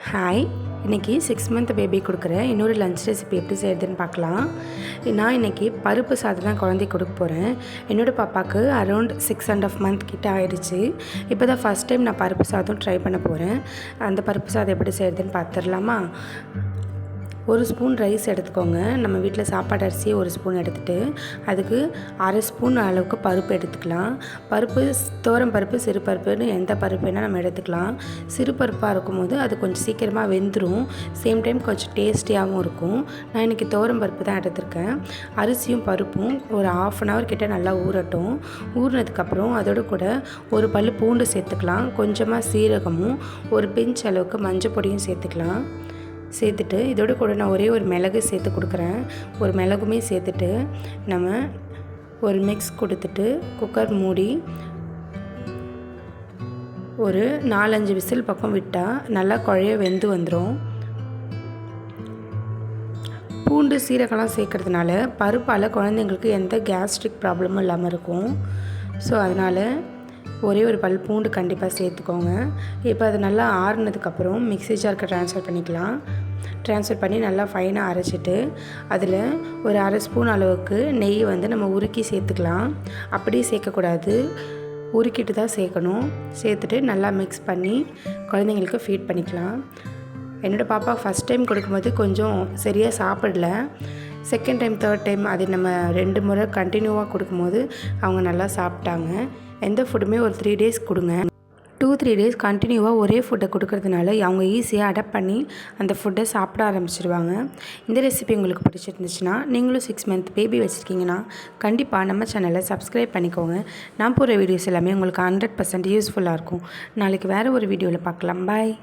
Hi, இன்றைக்கி 6 month baby கொடுக்குற இன்னொரு லஞ்ச் ரெசிபி எப்படி செய்கிறதுன்னு பார்க்கலாம். நான் இன்றைக்கி பருப்பு சாதம் தான் குழந்தைக்கு கொடுக்க போகிறேன். என்னோடய பாப்பாவுக்கு அரௌண்ட் 6.5 மந்த் கிட்ட ஆகிடுச்சு. இப்போ தான் ஃபஸ்ட் டைம் நான் பருப்பு சாதம் ட்ரை பண்ண போகிறேன். அந்த பருப்பு சாதம் எப்படி செய்கிறதுன்னு பார்த்துடலாமா? ஒரு ஸ்பூன் ரைஸ் எடுத்துக்கோங்க. நம்ம வீட்டில் சாப்பாடு அரிசி ஒரு ஸ்பூன் எடுத்துகிட்டு அதுக்கு அரை ஸ்பூன் அளவுக்கு பருப்பு எடுத்துக்கலாம். பருப்பு துவரம் பருப்பு, சிறு பருப்புன்னு எந்த பருப்பு வேணால் நம்ம எடுத்துக்கலாம். சிறு பருப்பாக இருக்கும்போது அது கொஞ்சம் சீக்கிரமாக வெந்துடும், சேம் டைம் கொஞ்சம் டேஸ்டியாகவும் இருக்கும். நான் இன்றைக்கி துவரம் பருப்பு தான் எடுத்திருக்கேன். அரிசியும் பருப்பும் ஒரு 1/2 hour கிட்ட நல்லா ஊறட்டும். ஊறினதுக்கப்புறம் அதோடு கூட ஒரு பல் பூண்டு சேர்த்துக்கலாம். கொஞ்சமாக சீரகமும் ஒரு பிஞ்ச் அளவுக்கு மஞ்சள் பொடியும் சேர்த்துக்கலாம். சேர்த்துட்டு இதோடு கூட நான் ஒரே ஒரு மிளகு சேர்த்து கொடுக்குறேன். ஒரு மிளகுமே சேர்த்துட்டு நம்ம ஒரு மிக்ஸ் கொடுத்துட்டு குக்கர் மூடி ஒரு 4-5 விசில் பக்கம் விட்டால் நல்லா குழைய வெந்து வந்துடும். பூண்டு சீரகம்லாம் சேர்க்கறதுனால பருப்பால் குழந்தைங்களுக்கு எந்த கேஸ்ட்ரிக் ப்ராப்ளமும் இல்லாமல் இருக்கும். ஸோ அதனால் ஒரே ஒரு பல் பூண்டு கண்டிப்பாக சேர்த்துக்கோங்க. இப்போ அது நல்லா ஆறுனதுக்கப்புறம் மிக்ஸி ஜாருக்கு ட்ரான்ஸ்ஃபர் பண்ணிக்கலாம். ட்ரான்ஸ்ஃபர் பண்ணி நல்லா ஃபைனாக அரைச்சிட்டு அதில் ஒரு அரை ஸ்பூன் அளவுக்கு நெய் நம்ம உருக்கி சேர்த்துக்கலாம். அப்படியே சேர்க்கக்கூடாது, உருக்கிட்டு தான் சேர்க்கணும். சேர்த்துட்டு நல்லா மிக்ஸ் பண்ணி குழந்தைங்களுக்கு ஃபீட் பண்ணிக்கலாம். என்னோடய பாப்பா ஃபஸ்ட் டைம் கொடுக்கும்போது கொஞ்சம் சரியாக சாப்பிடல. செகண்ட் டைம், தேர்ட் டைம் அது நம்ம 2 முறை கண்டினியூவாக கொடுக்கும்போது அவங்க நல்லா சாப்பிட்டாங்க. எந்த ஃபுட்டுமே ஒரு 3 days கொடுங்க. 2-3 days கண்டினியூவாக ஒரே ஃபுட்டை கொடுக்கறதுனால அவங்க ஈஸியாக அடாப்ட் பண்ணி அந்த ஃபுட்டை சாப்பிட ஆரம்பிச்சிடுவாங்க. இந்த ரெசிபி உங்களுக்கு பிடிச்சிருந்துச்சுன்னா, நீங்களும் 6 month பேபி வச்சுருக்கீங்கன்னா கண்டிப்பாக நம்ம சேனலை சப்ஸ்கிரைப் பண்ணிக்கோங்க. நான் போகிற வீடியோஸ் எல்லாமே உங்களுக்கு 100% யூஸ்ஃபுல்லாக இருக்கும். நாளைக்கு வேறு ஒரு வீடியோவில் பார்க்கலாம். பாய்.